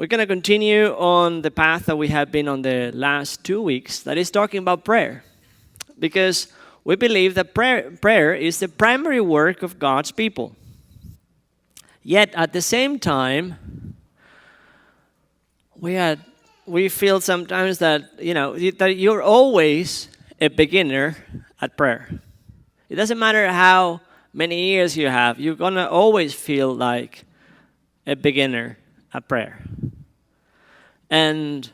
We're going to continue on the path that we have been on the last 2 weeks, that is talking about prayer. Because we believe that prayer is the primary work of God's people. Yet at the same time, we feel sometimes that, that you're always a beginner at prayer. It doesn't matter how many years you have, you're going to always feel like a beginner at prayer. And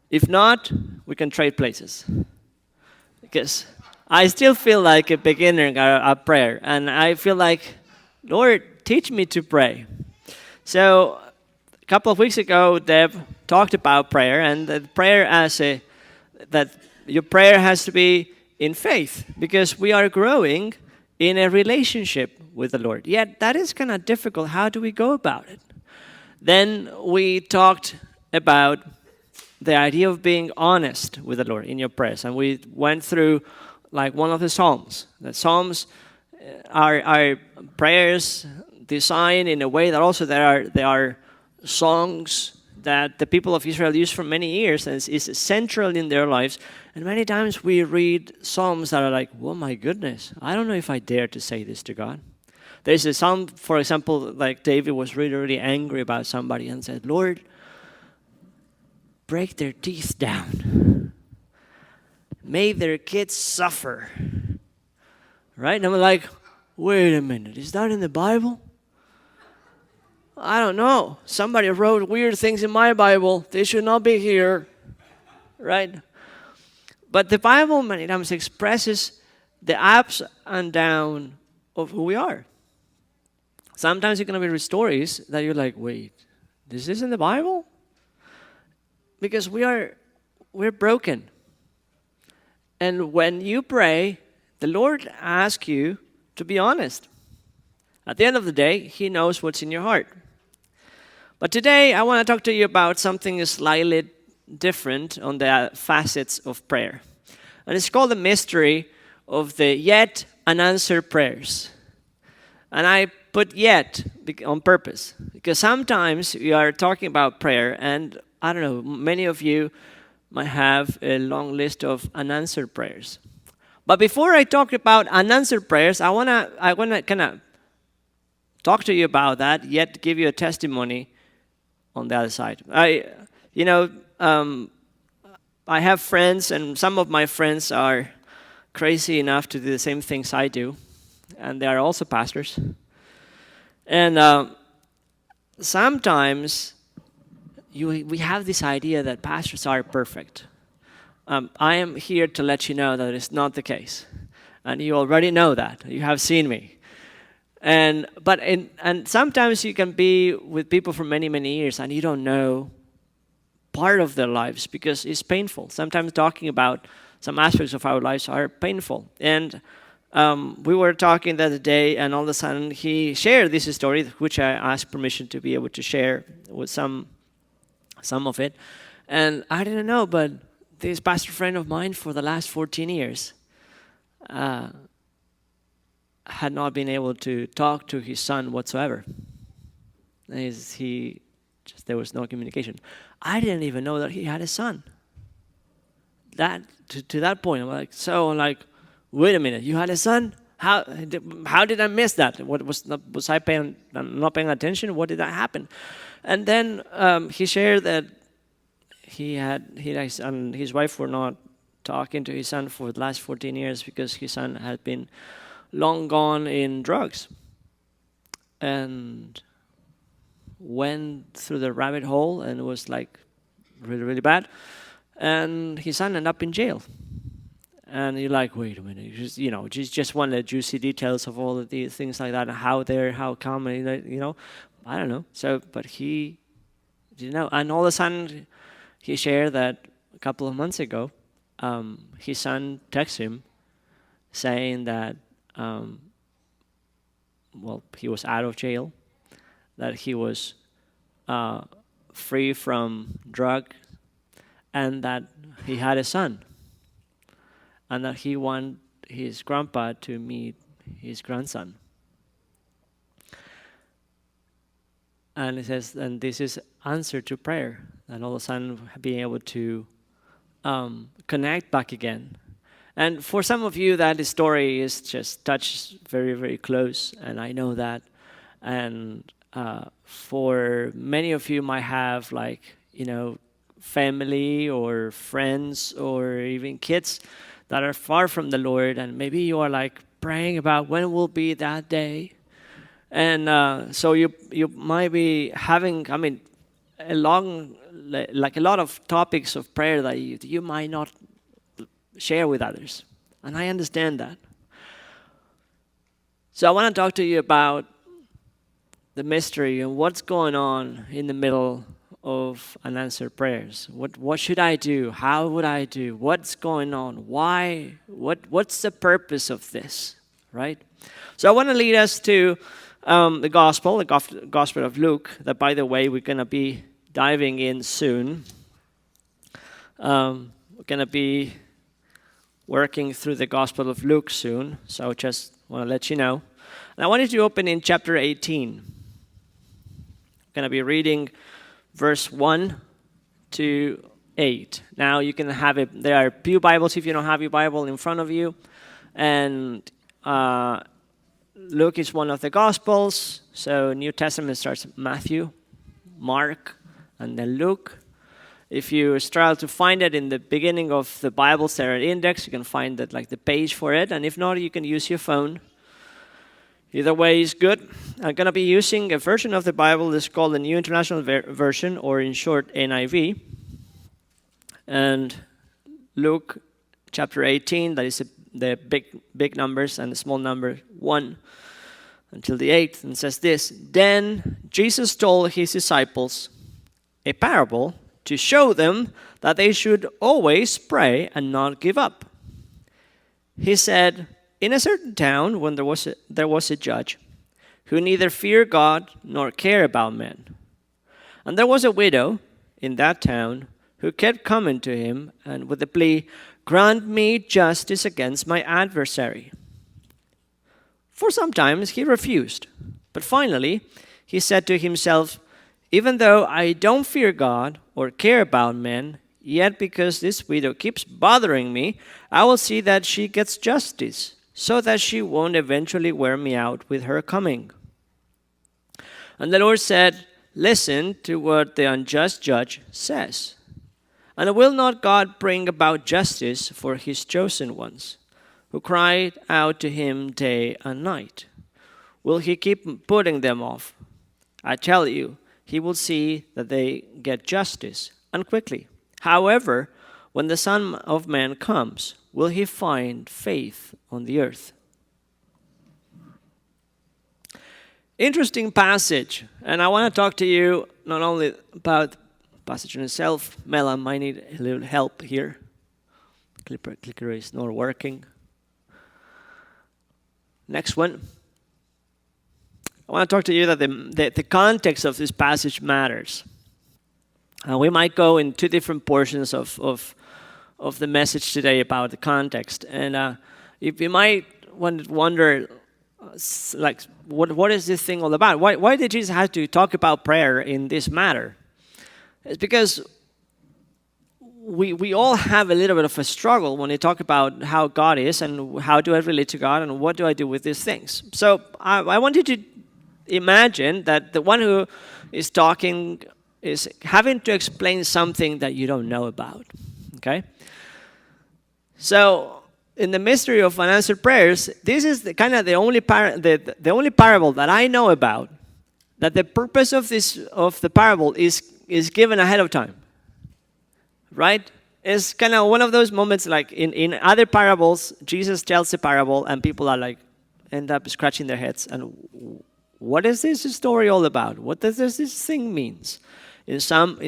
if not, we can trade places. Because I still feel like a beginner at prayer. And I feel like, Lord, teach me to pray. So a couple of weeks ago, Deb talked about prayer. And that prayer that your prayer has to be in faith. Because we are growing in a relationship with the Lord. Yet that is kind of difficult. How do we go about it? Then we talked about the idea of being honest with the Lord in your prayers. And we went through like one of the Psalms. The Psalms are prayers designed in a way that also there are songs that the people of Israel used for many years and is central in their lives. And many times we read Psalms that are like, oh my goodness, I don't know if I dare to say this to God. There's a psalm, for example, like David was really, really angry about somebody and said, Lord, break their teeth down. May their kids suffer. Right? And I'm like, wait a minute, is that in the Bible? I don't know. Somebody wrote weird things in my Bible. They should not be here. Right? But the Bible many times expresses the ups and downs of who we are. Sometimes you're going to read stories that you're like, wait, this is in the Bible? Because we're broken. And when you pray, the Lord asks you to be honest. At the end of the day, He knows what's in your heart. But today, I want to talk to you about something slightly different on the facets of prayer. And it's called the mystery of the yet unanswered prayers. And I put yet on purpose. Because sometimes we are talking about prayer, and I don't know, many of you might have a long list of unanswered prayers. But before I talk about unanswered prayers, I wanna kind of talk to you about that, yet give you a testimony on the other side. I have friends, and some of my friends are crazy enough to do the same things I do, and they are also pastors. And sometimes we have this idea that pastors are perfect. I am here to let you know that it's not the case. And you already know that. You have seen me. And sometimes you can be with people for many, many years and you don't know part of their lives because it's painful. Sometimes talking about some aspects of our lives are painful. And we were talking the other day, and all of a sudden he shared this story, which I asked permission to be able to share with some of it. And I didn't know, but this pastor friend of mine for the last 14 years had not been able to talk to his son whatsoever. There was no communication. I didn't even know that he had a son. To that point, I'm like, wait a minute, you had a son? How did I miss that? Was I not paying attention? What did that happen? And then he shared that he and his wife were not talking to his son for the last 14 years because his son had been long gone in drugs and went through the rabbit hole, and it was like really, really bad. And his son ended up in jail. And you're like, wait a minute, just one of the juicy details of all of these things like that, how come, I don't know. So, but he didn't know. And all of a sudden, he shared that a couple of months ago, his son texted him saying that, he was out of jail, that he was free from drug, and that he had a son, and that he wanted his grandpa to meet his grandson. And it says, and this is answer to prayer. And all of a sudden being able to connect back again. And for some of you, that story is just touched very, very close, and I know that. And for many of you might have family or friends or even kids that are far from the Lord, and maybe you are like praying about when will be that day. And so you might be having, a lot of topics of prayer that you might not share with others. And I understand that. So I want to talk to you about the mystery and what's going on in the middle of unanswered prayers. What should I do? How would I do? What's going on? Why? What's the purpose of this? Right? So I want to lead us to the Gospel of Luke, that, by the way, we're going to be diving in soon. We're going to be working through the Gospel of Luke soon, so just want to let you know. And I want you to open in chapter 18. I'm going to be reading verse 1 to 8. Now you can have it, there are pew Bibles if you don't have your Bible in front of you. And Luke is one of the Gospels, so New Testament starts Matthew, Mark, and then Luke. If you struggle to find it in the beginning of the Bibles, there are index. You can find that, like the page for it. And if not, you can use your phone. Either way is good. I'm going to be using a version of the Bible that's called the New International Version, or in short, NIV. And Luke chapter 18, that is the big numbers and the small number 1 until the 8th, and says this: Then Jesus told his disciples a parable to show them that they should always pray and not give up. He said, in a certain town, when there was a judge who neither feared God nor cared about men. And there was a widow in that town who kept coming to him and with the plea, grant me justice against my adversary. For some time he refused, but finally he said to himself, even though I don't fear God or care about men, yet because this widow keeps bothering me, I will see that she gets justice, so that she won't eventually wear me out with her coming. And the Lord said, listen to what the unjust judge says. And will not God bring about justice for his chosen ones, who cried out to him day and night? Will he keep putting them off? I tell you, he will see that they get justice, and quickly. However, when the Son of Man comes, will he find faith on the earth? Interesting passage. And I want to talk to you not only about the passage in itself. Mela might need a little help here. Clicker is not working. Next one. I want to talk to you that the context of this passage matters. We might go in two different portions of the message today about the context. And if you might wonder, what is this thing all about? Why did Jesus have to talk about prayer in this matter? It's because we all have a little bit of a struggle when we talk about how God is and how do I relate to God and what do I do with these things. So I want you to imagine that the one who is talking is having to explain something that you don't know about, okay? So in the mystery of unanswered prayers, this is the only parable that I know about that the purpose of the parable is given ahead of time, right? It's kind of one of those moments like in other parables, Jesus tells a parable and people are end up scratching their heads and what is this story all about? What does this thing means? In some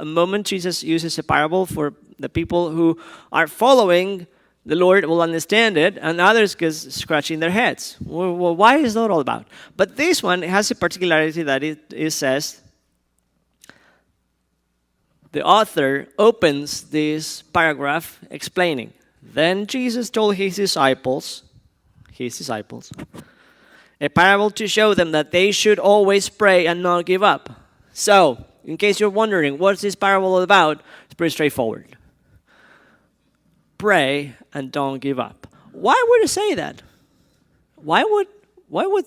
moment, Jesus uses a parable for the people who are following the Lord will understand it, and others get scratching their heads. Well, why is that all about? But this one has a particularity that it says, the author opens this paragraph explaining, then Jesus told his disciples, A parable to show them that they should always pray and not give up. So, in case you're wondering, what's this parable about? It's pretty straightforward. Pray and don't give up. Why would it say that? Why would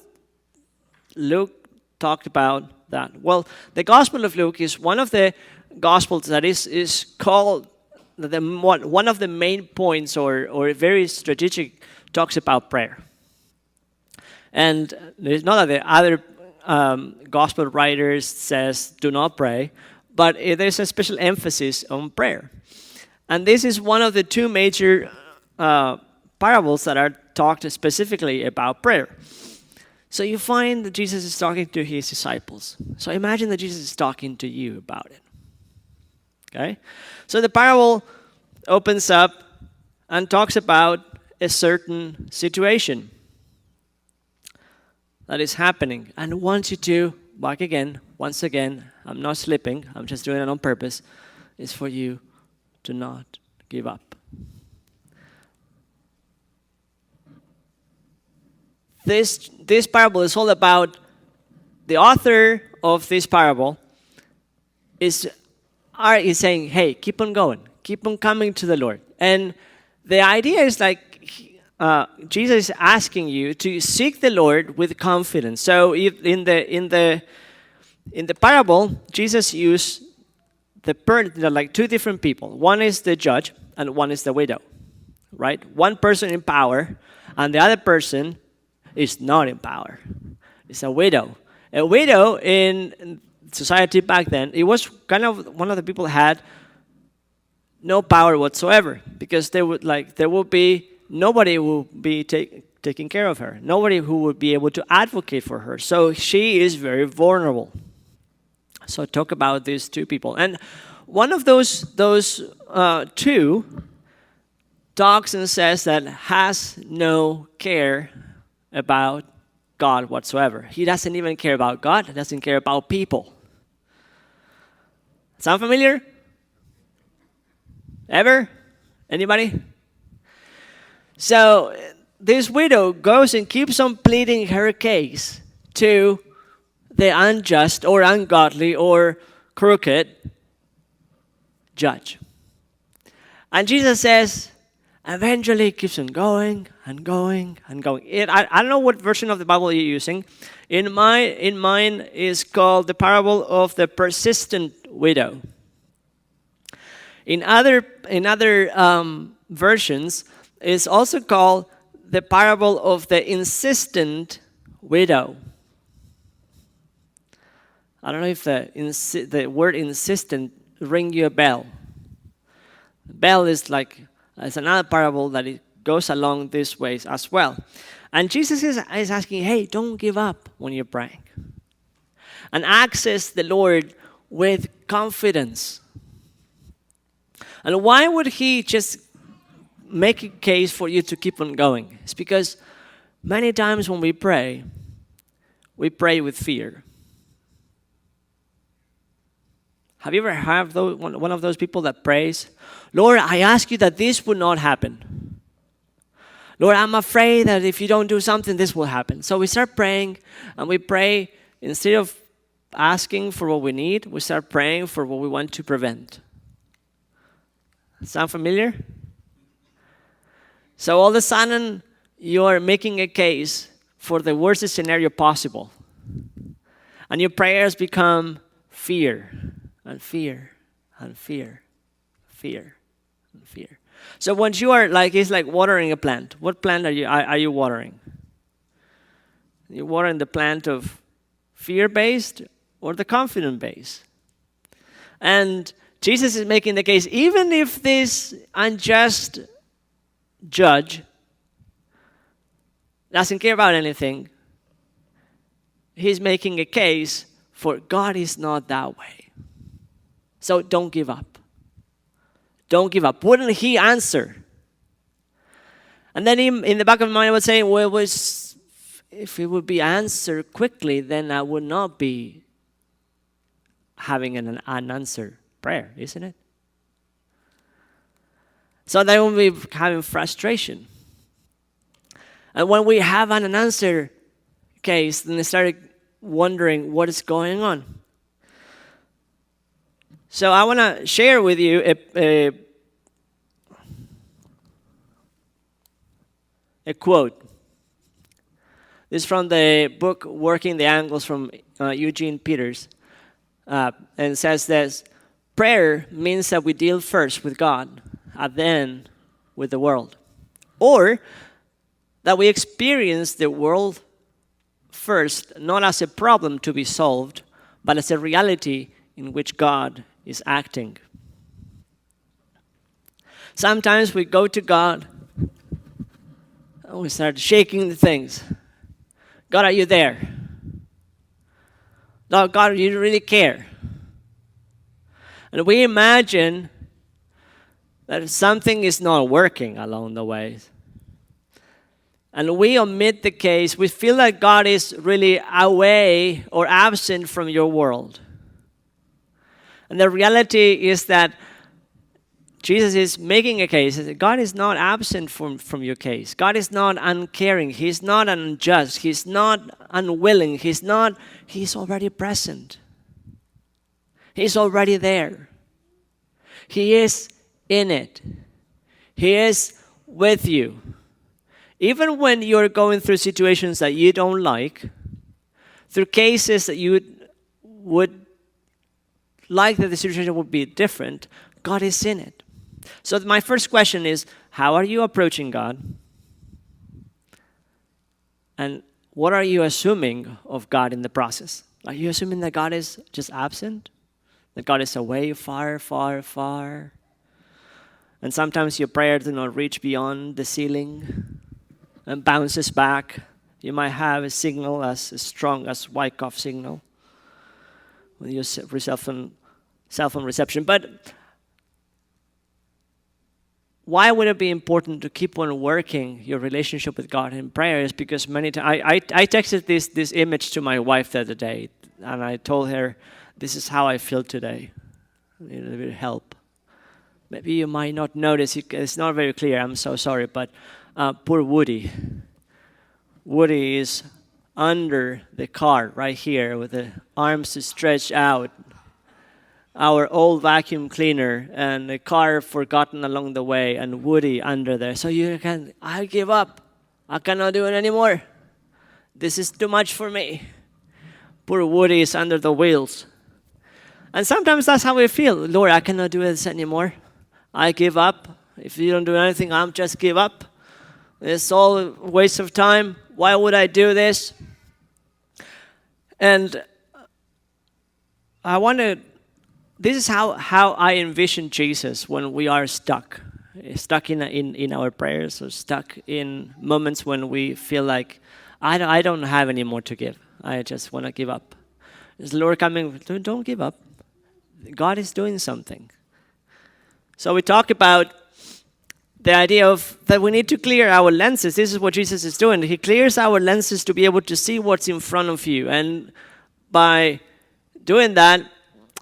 Luke talk about that? Well, the Gospel of Luke is one of the Gospels that is called one of the main points or very strategic talks about prayer. And it's not that the other Gospel writers says do not pray, but there's a special emphasis on prayer. And this is one of the two major parables that are talked specifically about prayer. So you find that Jesus is talking to his disciples. So imagine that Jesus is talking to you about it. Okay? So the parable opens up and talks about a certain situation that is happening and wants you to, once again, I'm not slipping, I'm just doing it on purpose, is for you to not give up. This parable is all about the author of this parable is saying, hey, keep on going. Keep on coming to the Lord. And the idea is like Jesus is asking you to seek the Lord with confidence. So if in the parable, Jesus used like two different people. One is the judge and one is the widow, right? One person in power and the other person is not in power. It's a widow. A widow in society back then, it was kind of one of the people that had no power whatsoever because nobody would be taking care of her. Nobody who would be able to advocate for her. So she is very vulnerable. So talk about these two people. And one of those two talks and says that has no care about God whatsoever. He doesn't even care about God. He doesn't care about people. Sound familiar? Ever? Anybody? So this widow goes and keeps on pleading her case to the unjust or ungodly or crooked judge. And Jesus says, eventually it keeps on going and going and going. I don't know what version of the Bible you're using. In mine is called the parable of the persistent widow. In other versions, it's also called the parable of the insistent widow. I don't know if the word insistent ring you a bell. Bell is like, it's another parable that it goes along these ways as well. And Jesus is asking, hey, don't give up when you're praying. And access the Lord with confidence. And why would he just make a case for you to keep on going? It's because many times when we pray with fear. Have you ever had one of those people that prays, Lord, I ask you that this would not happen. Lord, I'm afraid that if you don't do something, this will happen. So we start praying, and we pray, instead of asking for what we need, we start praying for what we want to prevent. Sound familiar? So all of a sudden, you are making a case for the worst scenario possible. And your prayers become fear. And fear, and fear, fear, and fear. So once you are it's like watering a plant. What plant are you watering? You're watering the plant of fear-based or the confident-based? And Jesus is making the case, even if this unjust judge doesn't care about anything, he's making a case for God is not that way. So don't give up. Don't give up. Wouldn't he answer? And then in the back of my mind I was saying, well, if it would be answered quickly, then I would not be having an unanswered prayer, isn't it? So then we'll be having frustration. And when we have an unanswered case, then I started wondering what is going on. So I want to share with you a quote. This is from the book Working the Angles from Eugene Peters. And it says this: prayer means that we deal first with God and then with the world. Or that we experience the world first, not as a problem to be solved, but as a reality in which God is acting. Sometimes we go to God and we start shaking the things. God, are you there? No, God, you really care. And we imagine that something is not working along the way. And we omit the case. We feel like God is really away or absent from your world. And the reality is that Jesus is making a case. God is not absent from your case. God is not uncaring. He's not unjust. He's not unwilling. He's already present. He's already there. He is in it. He is with you. Even when you're going through situations that you don't like, through cases that you would like that the situation would be different, God is in it. So my first question is, how are you approaching God? And what are you assuming of God in the process? Are you assuming that God is just absent? That God is away, far, far, far? And sometimes your prayer does not reach beyond the ceiling and bounces back. You might have a signal as strong as Wyckoff signal with your cell phone reception. But why would it be important to keep on working your relationship with God in prayer? Is because many times I texted this image to my wife the other day, and I told her, this is how I feel today. I need a bit of help. Maybe you might not notice, it's not very clear, I'm so sorry, but poor Woody. Woody is under the car right here with the arms stretched out. Our old vacuum cleaner and the car forgotten along the way and Woody under there. So I give up. I cannot do it anymore. This is too much for me. Poor Woody is under the wheels. And sometimes that's how we feel. Lord, I cannot do this anymore. I give up. If you don't do anything, I'll just give up. It's all a waste of time. Why would I do this? And this is how I envision Jesus when we are stuck in our prayers, or stuck in moments when we feel like, I don't have any more to give. I just want to give up. Is the Lord coming? Don't give up. God is doing something. So we talk about the idea of that we need to clear our lenses. This is what Jesus is doing. He clears our lenses to be able to see what's in front of you. And by doing that,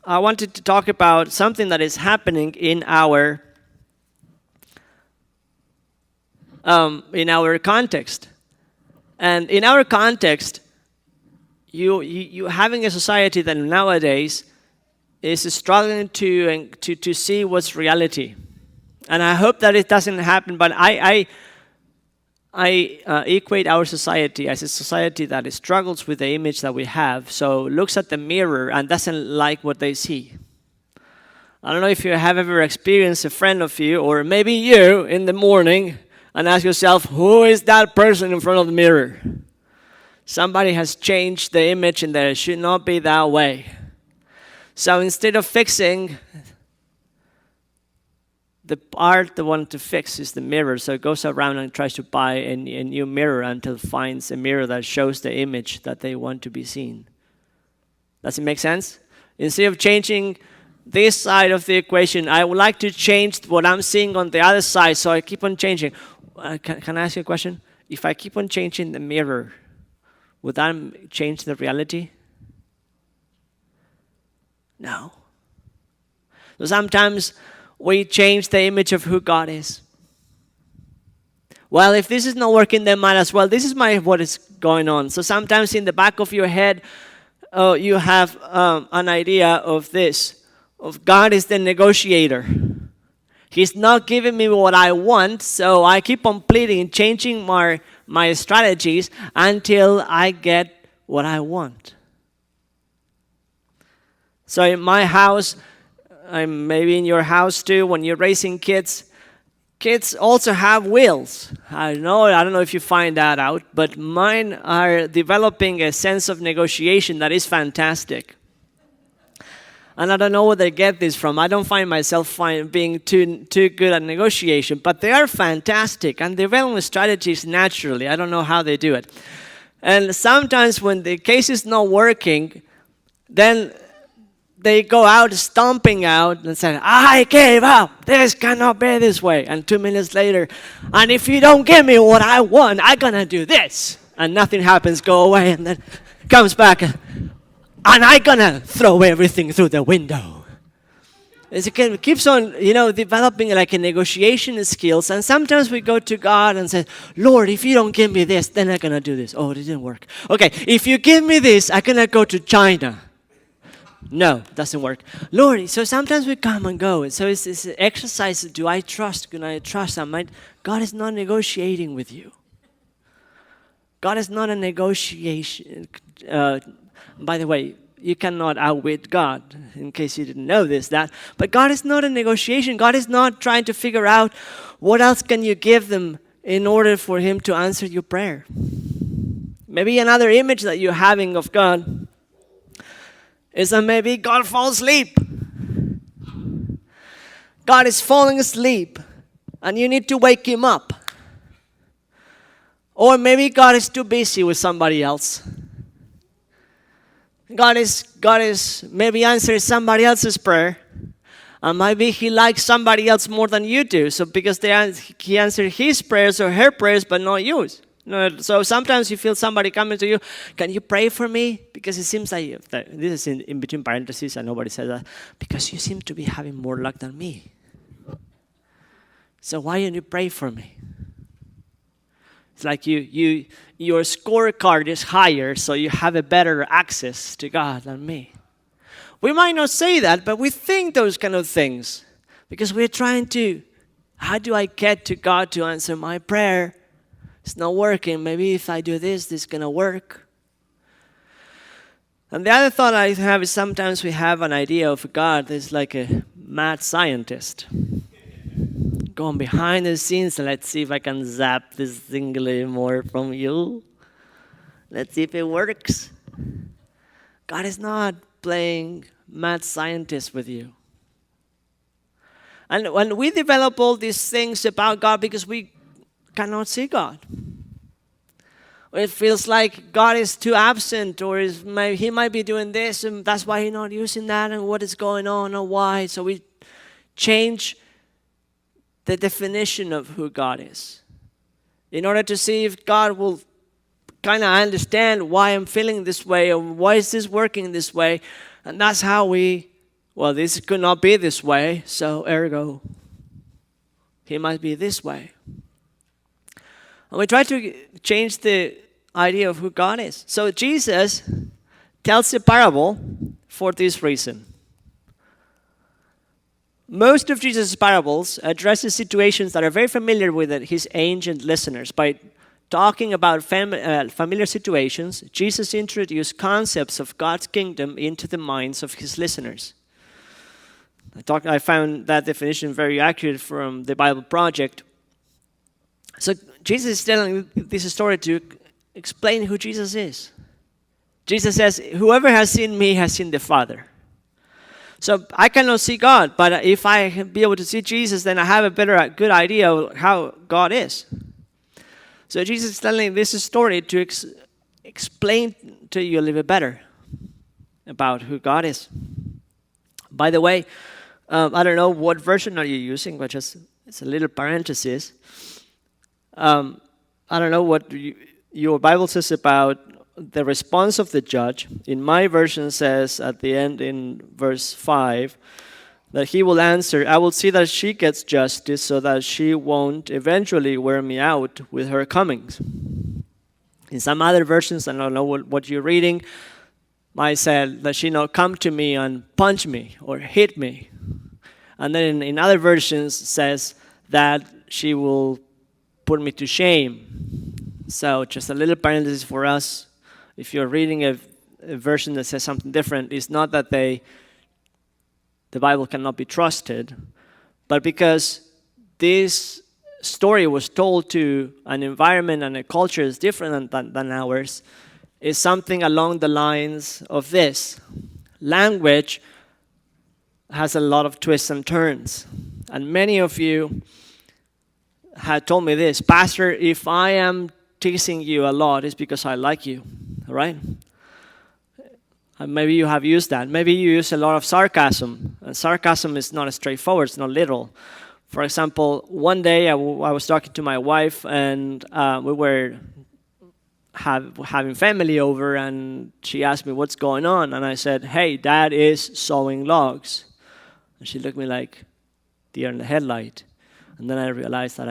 I wanted to talk about something that is happening in our context. And in our context, you having a society that nowadays is struggling to see what's reality. And I hope that it doesn't happen, but I equate our society as a society that struggles with the image that we have, so looks at the mirror and doesn't like what they see. I don't know if you have ever experienced a friend of you, or maybe you, in the morning, and ask yourself, who is that person in front of the mirror? Somebody has changed the image and that it should not be that way. So instead of fixing, the part they want to fix is the mirror. So it goes around and tries to buy a new mirror until it finds a mirror that shows the image that they want to be seen. Does it make sense? Instead of changing this side of the equation, I would like to change what I'm seeing on the other side, so I keep on changing. Can I ask you a question? If I keep on changing the mirror, would that change the reality? No. So sometimes we change the image of who God is. Well, if this is not working, then might as well. This is what is going on. So sometimes in the back of your head, you have an idea of this, of God is the negotiator. He's not giving me what I want, so I keep on pleading, changing my strategies until I get what I want. So in my house, maybe in your house too, when you're raising kids, kids also have wills. I don't know if you find that out, but mine are developing a sense of negotiation that is fantastic. And I don't know where they get this from. I don't find myself being too good at negotiation, but they are fantastic and develop strategies naturally. I don't know how they do it. And sometimes when the case is not working, then they go out stomping out and say, I gave up. This cannot be this way. And 2 minutes later, and if you don't give me what I want, I'm going to do this. And nothing happens, go away, and then comes back, and I'm going to throw everything through the window. It keeps on, developing like a negotiation skills. And sometimes we go to God and say, Lord, if you don't give me this, then I'm going to do this. Oh, it didn't work. Okay, if you give me this, I'm going to go to China. No, doesn't work. Lord, so sometimes we come and go. And so it's this exercise, do I trust? Can I trust? God is not negotiating with you. God is not a negotiation. By the way, you cannot outwit God, in case you didn't know that. But God is not a negotiation. God is not trying to figure out what else can you give them in order for him to answer your prayer. Maybe another image that you're having of God is that maybe God falls asleep. God is falling asleep and you need to wake him up. Or maybe God is too busy with somebody else. God is maybe answering somebody else's prayer. And maybe he likes somebody else more than you do. So because he answered his prayers or her prayers, but not yours. No, so sometimes you feel somebody coming to you, can you pray for me? Because it seems like, this is in between parentheses and nobody says that, because you seem to be having more luck than me. So why don't you pray for me? It's like your scorecard is higher, so you have a better access to God than me. We might not say that, but we think those kind of things because we're trying to, how do I get to God to answer my prayer? It's not working. Maybe if I do this is going to work. And the other thought I have is sometimes we have an idea of God that's like a mad scientist. Going behind the scenes and let's see if I can zap this thing a little more from you. Let's see if it works. God is not playing mad scientist with you. And when we develop all these things about God because we cannot see God, or it feels like God is too absent, or he might be doing this and that's why he's not using that, and what is going on or why. So we change the definition of who God is in order to see if God will kind of understand why I'm feeling this way or why is this working this way. And that's how this could not be this way, so ergo, he must be this way. And we try to change the idea of who God is. So Jesus tells a parable for this reason. Most of Jesus' parables addresses situations that are very familiar with his ancient listeners. By talking about familiar situations, Jesus introduced concepts of God's kingdom into the minds of his listeners. I found that definition very accurate from the Bible Project. So Jesus is telling this story to explain who Jesus is. Jesus says, whoever has seen me has seen the Father. So I cannot see God, but if I be able to see Jesus, then I have a good idea of how God is. So Jesus is telling this story to explain to you a little bit better about who God is. By the way, I don't know what version are you using, but just it's a little parenthesis. I don't know what your Bible says about the response of the judge. In my version says at the end in verse 5, that he will answer, I will see that she gets justice so that she won't eventually wear me out with her comings. In some other versions, I don't know what you're reading, might say that she not come to me and punch me or hit me. And then in other versions says that she will put me to shame. So just a little parenthesis for us. If you're reading a version that says something different, it's not that the Bible cannot be trusted, but because this story was told to an environment and a culture is different than ours, is something along the lines of this. Language has a lot of twists and turns. And many of you had told me this, Pastor, if I am teasing you a lot, it's because I like you, all right? And maybe you have used that. Maybe you use a lot of sarcasm. And sarcasm is not straightforward, it's not literal. For example, one day I was talking to my wife, and we were having family over, and she asked me what's going on, and I said, hey, Dad is sawing logs. And she looked at me like deer in the headlight. And then I realized that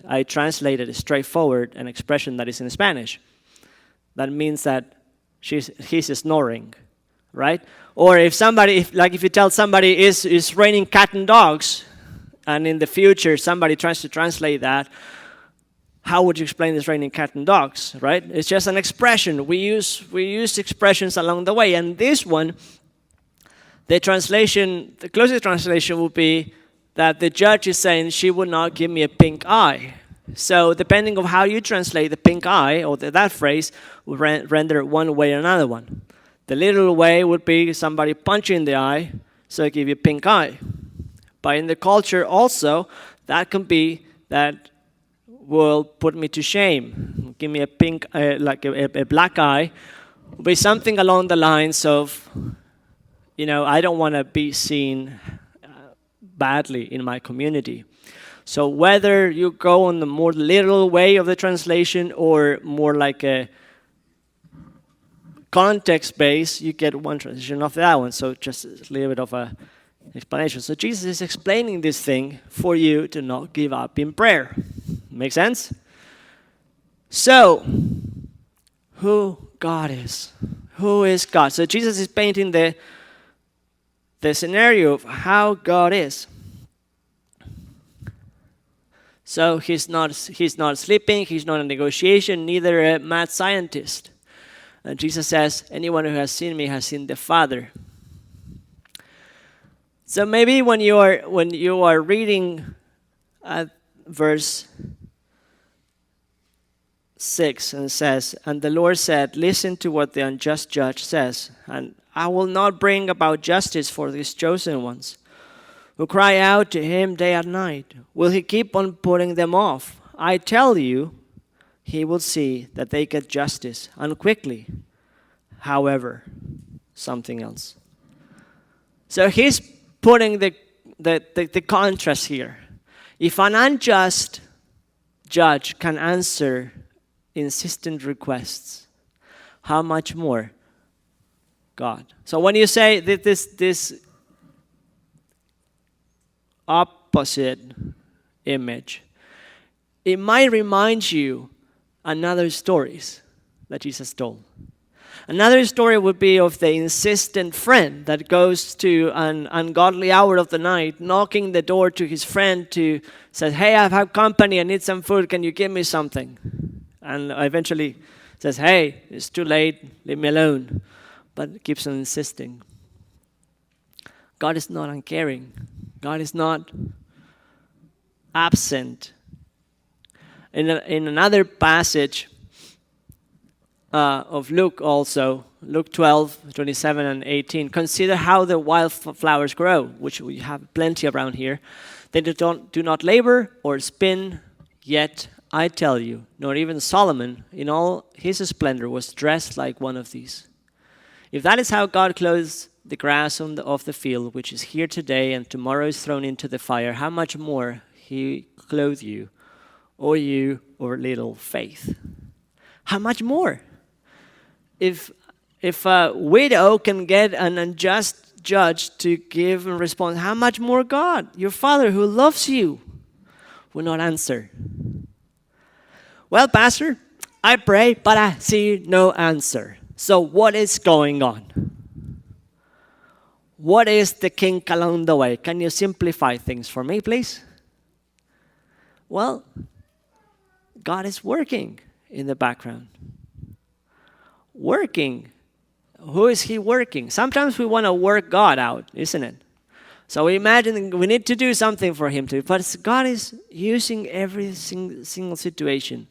I translated straightforward an expression that is in Spanish. That means that he's snoring, right? Or if you tell somebody it's raining cat and dogs, and in the future somebody tries to translate that, how would you explain this raining cat and dogs, right? It's just an expression. We use expressions along the way. And this one, the closest translation would be that the judge is saying she would not give me a pink eye. So depending on how you translate the pink eye, or that phrase, would render it one way or another one. The literal way would be somebody punching the eye, so I give you a pink eye. But in the culture also, that can be that will put me to shame. Give me a pink, like a black eye. Will be something along the lines of, I don't want to be seen badly in my community. So whether you go on the more literal way of the translation or more like a context base, you get one translation of that one. So just a little bit of a explanation. So Jesus is explaining this thing for you to not give up in prayer. Make sense? So, who God is. Who is God? So Jesus is painting the scenario of how God is. So he's not sleeping, he's not a negotiation, neither a mad scientist. And Jesus says, anyone who has seen me has seen the Father. So maybe when you are reading verse 6 and says, and the Lord said, listen to what the unjust judge says, and I will not bring about justice for these chosen ones who cry out to him day and night. Will he keep on putting them off? I tell you, he will see that they get justice, and quickly. However, something else. So he's putting the contrast here. If an unjust judge can answer insistent requests, how much more God? So when you say that this opposite image, it might remind you another stories that Jesus told. Another story would be of the insistent friend that goes to an ungodly hour of the night, knocking the door to his friend to say, hey, I've had company, I need some food, can you give me something? And eventually says, hey, it's too late, leave me alone. But keeps on insisting. God is not uncaring. God is not absent. In another passage of Luke also, Luke 12, 27 and 18, consider how the wildflowers grow, which we have plenty around here. They do not labor or spin, yet I tell you, not even Solomon in all his splendor was dressed like one of these. If that is how God clothes the grass of the field, which is here today and tomorrow is thrown into the fire, how much more he clothe you, or you, or little faith? How much more? If a widow can get an unjust judge to give and respond, how much more God, your Father who loves you, will not answer? Well, Pastor, I pray, but I see no answer. So what is going on? What is the kink along the way? Can you simplify things for me, please? Well, God is working in the background. Working. Who is He working? Sometimes we want to work God out, isn't it? So we imagine we need to do something for Him to, but God is using every single situation.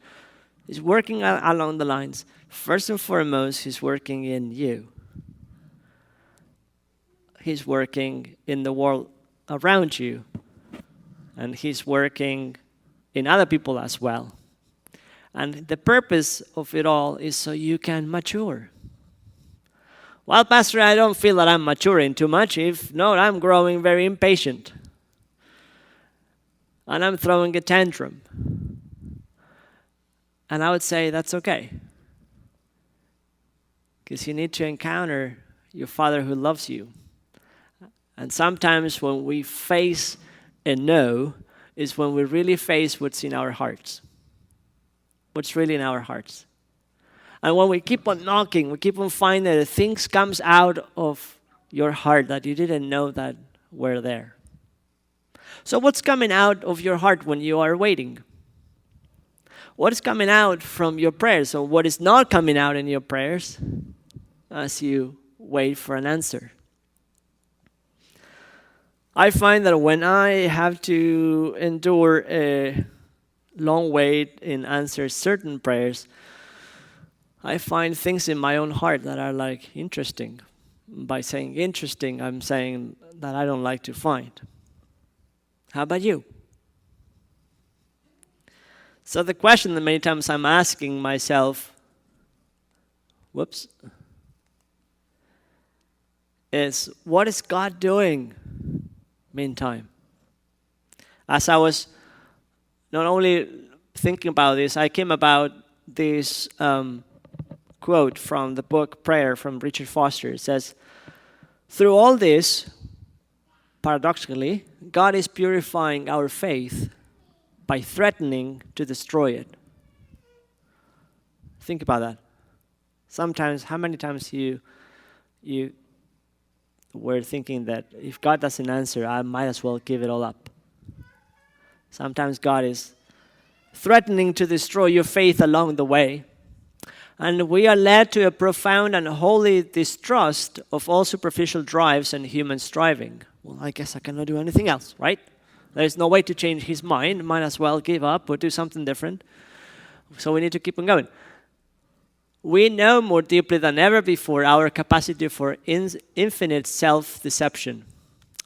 He's working along the lines. First and foremost, He's working in you. He's working in the world around you. And He's working in other people as well. And the purpose of it all is so you can mature. Well, Pastor, I don't feel that I'm maturing too much. If not, I'm growing very impatient. And I'm throwing a tantrum. And I would say that's okay. Because you need to encounter your Father who loves you. And sometimes when we face a no, is when we really face what's in our hearts. What's really in our hearts. And when we keep on knocking, we keep on finding that things comes out of your heart that you didn't know that were there. So what's coming out of your heart when you are waiting? What is coming out from your prayers? Or what is not coming out in your prayers as you wait for an answer? I find that when I have to endure a long wait in answer certain prayers, I find things in my own heart that are like interesting. By saying interesting, I'm saying that I don't like to find. How about you? So the question that many times I'm asking myself, is what is God doing meantime? As I was not only thinking about this, I came about this quote from the book Prayer from Richard Foster. It says, through all this, paradoxically, God is purifying our faith by threatening to destroy it. Think about that. Sometimes, how many times you were thinking that if God doesn't answer, I might as well give it all up. Sometimes God is threatening to destroy your faith along the way. And we are led to a profound and holy distrust of all superficial drives and human striving. Well, I guess I cannot do anything else, right? There's no way to change His mind. Might as well give up or do something different. So we need to keep on going. We know more deeply than ever before our capacity for infinite self-deception.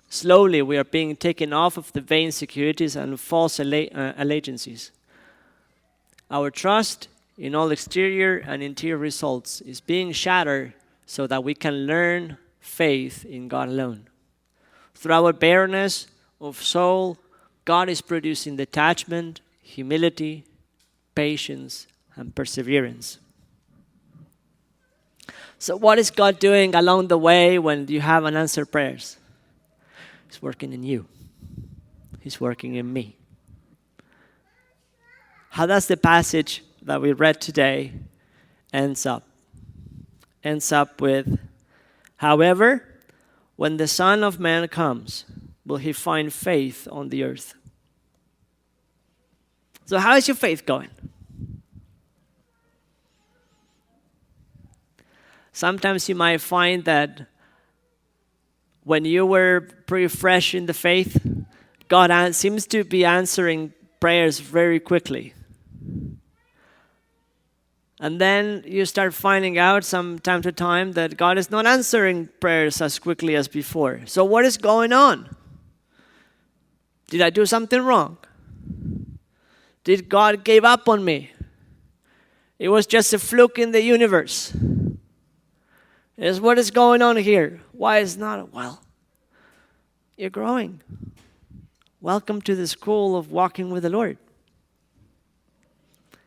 Slowly, we are being taken off of the vain securities and false allegiances. Our trust in all exterior and interior results is being shattered so that we can learn faith in God alone. Through our bareness of soul, God is producing detachment, humility, patience, and perseverance. So what is God doing along the way when you have unanswered prayers? He's working in you. He's working in me. How does the passage that we read today ends up? Ends up with, however, when the Son of Man comes, will He find faith on the earth? So how is your faith going? Sometimes you might find that when you were pretty fresh in the faith, God seems to be answering prayers very quickly. And then you start finding out from time to time that God is not answering prayers as quickly as before. So what is going on? Did I do something wrong? Did God give up on me? It was just a fluke in the universe. Is what is going on here? Why is not? Well, you're growing. Welcome to the school of walking with the Lord.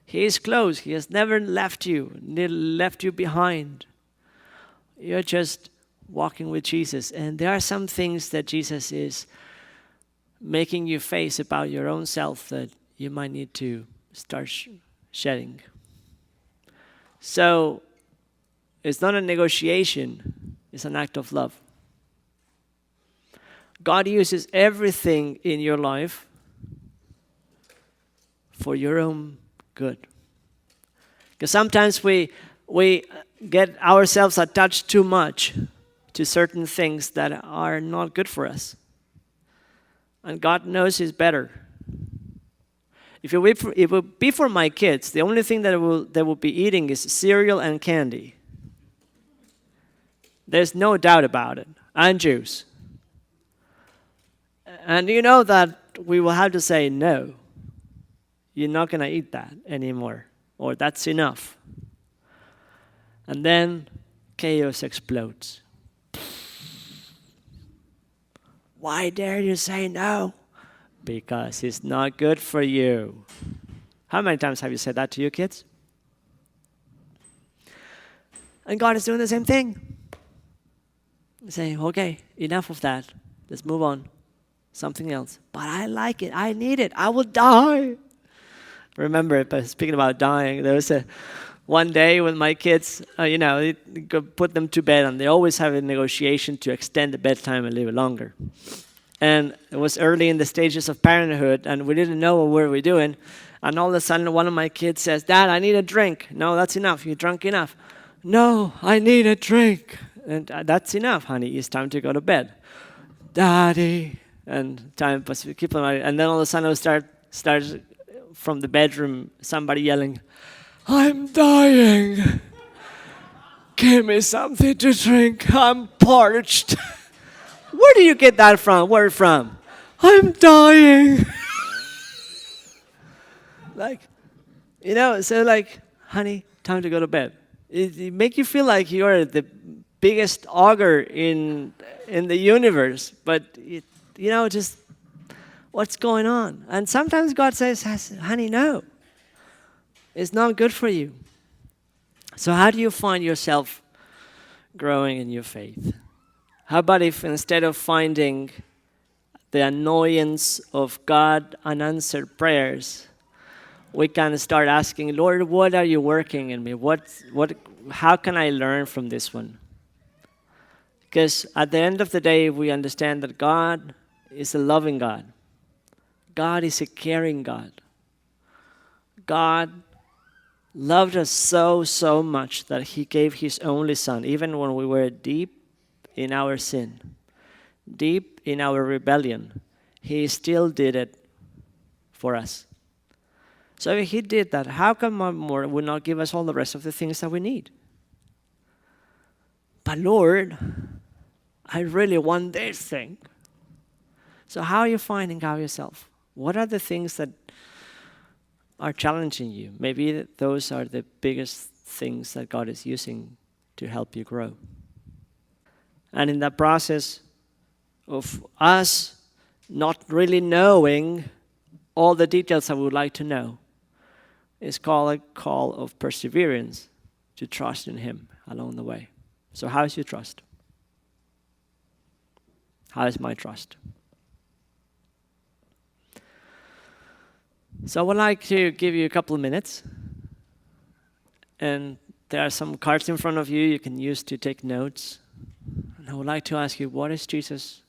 He is close. He has never left you behind. You're just walking with Jesus. And there are some things that Jesus is making you face about your own self that you might need to start shedding. So it's not a negotiation, it's an act of love. God uses everything in your life for your own good. Because sometimes we get ourselves attached too much to certain things that are not good for us. And God knows it's better. If it would be for my kids, the only thing that they will be eating is cereal and candy. There's no doubt about it. And juice. And you know that we will have to say, no, you're not going to eat that anymore. Or that's enough. And then chaos explodes. Why dare you say no? Because it's not good for you. How many times have you said that to your kids? And God is doing the same thing. He's saying, okay, enough of that. Let's move on. Something else. But I like it. I need it. I will die. Remember, speaking about dying, there was one day when my kids, put them to bed, and they always have a negotiation to extend the bedtime a little longer. And it was early in the stages of parenthood, and we didn't know what we were doing. And all of a sudden, one of my kids says, Dad, I need a drink. No, that's enough. You drunk enough. No, I need a drink. And that's enough, honey. It's time to go to bed. Daddy. And time was keep on. And then all of a sudden, I starts from the bedroom, somebody yelling, I'm dying. Give me something to drink. I'm parched. Where do you get that from? Where from? I'm dying. Honey, time to go to bed. It make you feel like you're the biggest augur in the universe, but just what's going on? And sometimes God says, honey, no. It's not good for you. So how do you find yourself growing in your faith? How about if instead of finding the annoyance of God unanswered prayers, we can start asking, Lord, what are you working in me? How can I learn from this one? Because at the end of the day, we understand that God is a loving God. God is a caring God. God loved us so, so much that he gave his only son, even when we were deep in our sin, deep in our rebellion. He still did it for us. So if he did that, how come more would not give us all the rest of the things that we need? But Lord, I really want this thing. So how are you finding out yourself? What are the things that are challenging you? Maybe those are the biggest things that God is using to help you grow. And in that process of us not really knowing all the details that we would like to know, it's called a call of perseverance to trust in him along the way. So how is your trust? How is my trust? So I would like to give you a couple of minutes. And there are some cards in front of you you can use to take notes. And I would like to ask you, what is Jesus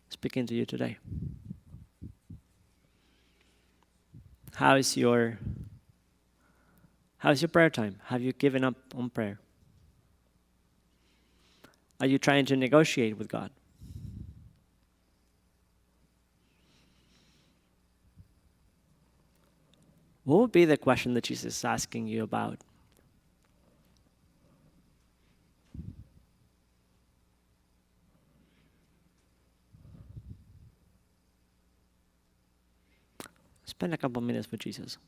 speaking to you today? How's your prayer time? Have you given up on prayer? Are you trying to negotiate with God? What would be the question that Jesus is asking you about? Spend a couple minutes with Jesus.